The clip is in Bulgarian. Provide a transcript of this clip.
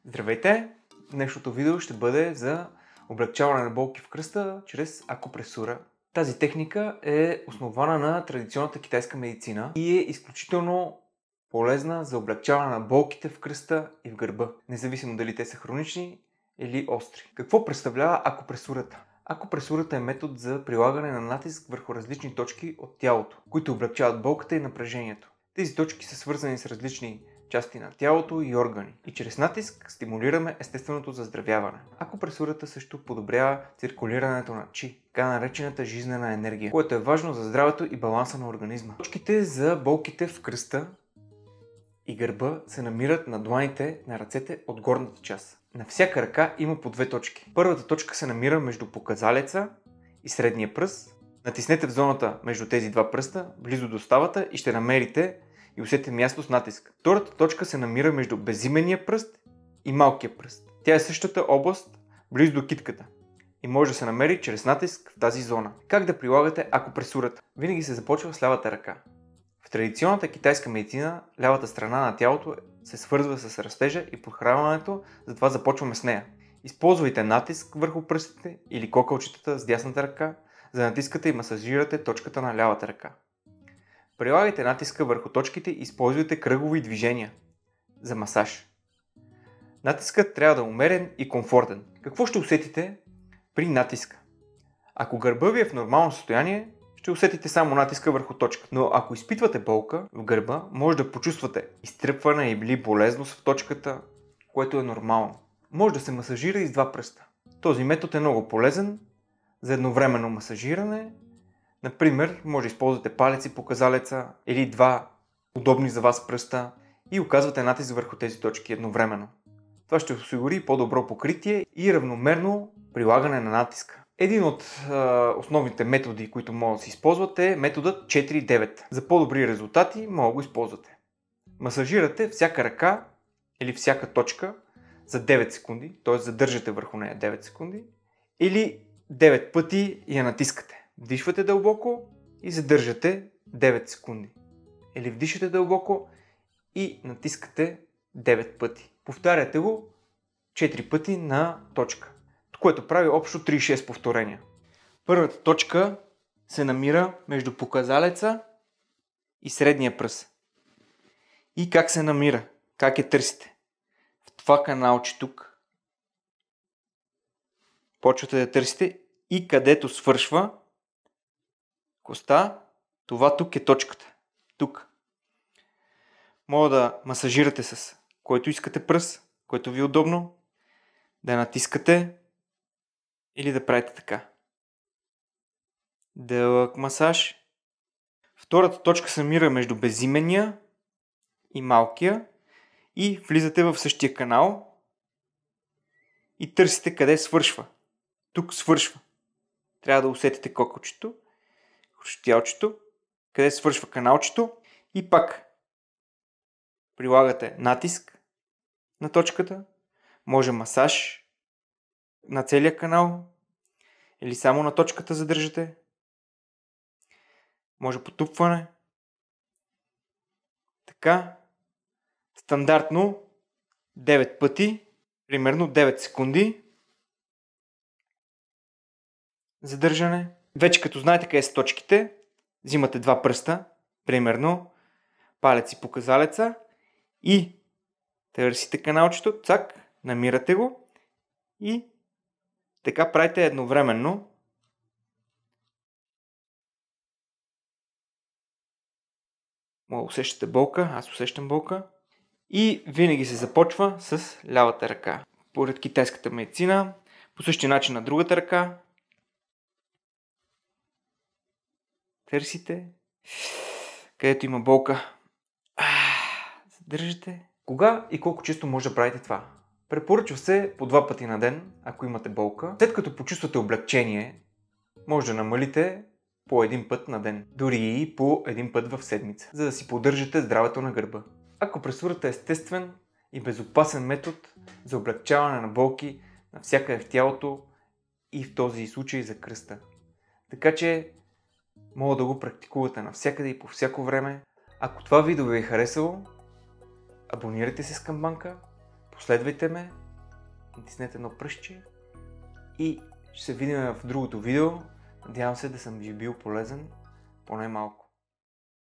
Здравейте! Днешното видео ще бъде за облегчаване на болки в кръста чрез акупресура. Тази техника е основана на традиционната китайска медицина и е изключително полезна за облегчаване на болките в кръста и в гърба, независимо дали те са хронични или остри. Какво представлява акупресурата? Акупресурата е метод за прилагане на натиск върху различни точки от тялото, които облегчават болката и напрежението. Тези точки са свързани с различни части на тялото и органи. И чрез натиск стимулираме естественото заздравяване. Акупресурата също подобрява циркулирането на чи, така наречената жизнена енергия, което е важно за здравето и баланса на организма. Точките за болките в кръста и гърба се намират на дланите на ръцете от горната част. На всяка ръка има по две точки. Първата точка се намира между показалеца и средния пръст. Натиснете в зоната между тези два пръста, близо до ставата, и ще намерите и усетите място с натиск. Втората точка се намира между безименния пръст и малкия пръст. Тя е същата област, близо до китката, и може да се намери чрез натиск в тази зона. Как да прилагате акупресурата? Винаги се започва с лявата ръка. В традиционната китайска медицина лявата страна на тялото се свързва с растежа и подхранването, затова започваме с нея. Използвайте натиск върху пръстите или кокалчетата с дясната ръка, за да натискате и масажирате точката на лявата ръка. Прилагайте натиска върху точките и използвайте кръгови движения за масаж. Натискът трябва да е умерен и комфортен. Какво ще усетите при натиска? Ако гърба ви е в нормално състояние, ще усетите само натиска върху точка. Но ако изпитвате болка в гърба, може да почувствате изтръпване или болезност в точката, което е нормално. Може да се масажира и с два пръста. Този метод е много полезен за едновременно масажиране. Например, може да използвате палец и показалеца или два удобни за вас пръста и оказвате натиск върху тези точки едновременно. Това ще осигури по-добро покритие и равномерно прилагане на натиска. Един от основните методи, които могат да се използват, е методът 4-9. За по-добри резултати може да го използвате. Масажирате всяка ръка или всяка точка за 9 секунди, т.е. задържате върху нея 9 секунди, или 9 пъти я натискате. Вдишвате дълбоко и задържате 9 секунди. Или вдишате дълбоко и натискате 9 пъти. Повтаряте го 4 пъти на точка, което прави общо 36 повторения. Първата точка се намира между показалеца и средния пръст. И как се намира? Как я търсите? В това каналче тук. Почвате да търсите и където свършва коста, това тук е точката. Тук. Мога да масажирате с който искате пръст, който ви е удобно, да натискате или да правите така. Дълъг масаж. Втората точка се намира между безименния и малкия и влизате в същия канал и търсите къде свършва. Тук свършва. Трябва да усетите кокалчето, хрущялчето, къде свършва каналчето и пак прилагате натиск на точката, може масаж на целия канал или само на точката задържате, може потупване. Така, стандартно 9 пъти, примерно 9 секунди задържане. Вече като знаете къде са точките, взимате два пръста, примерно палец и показалеца, и търсите каналчето, цак, намирате го и така правите едновременно. Може да усещате болка, аз усещам болка. И винаги се започва с лявата ръка. Поред китайската медицина, по същия начин на другата ръка. Търсите където има болка. Задържате. Кога и колко често може да правите това? Препоръчва се по 2 пъти на ден, ако имате болка. След като почувствате облегчение, може да намалите по 1 път на ден. Дори и по 1 път в седмица, за да си поддържате здравето на гърба. Акупресурата е естествен и безопасен метод за облегчаване на болки навсякъде в тялото и в този случай за кръста. Така че мога да го практикувате навсякъде и по всяко време. Ако това видео ви е харесало, абонирайте се с камбанка, последвайте ме, натиснете едно пръстче и ще се видим в другото видео. Надявам се да съм ви бил полезен, поне малко.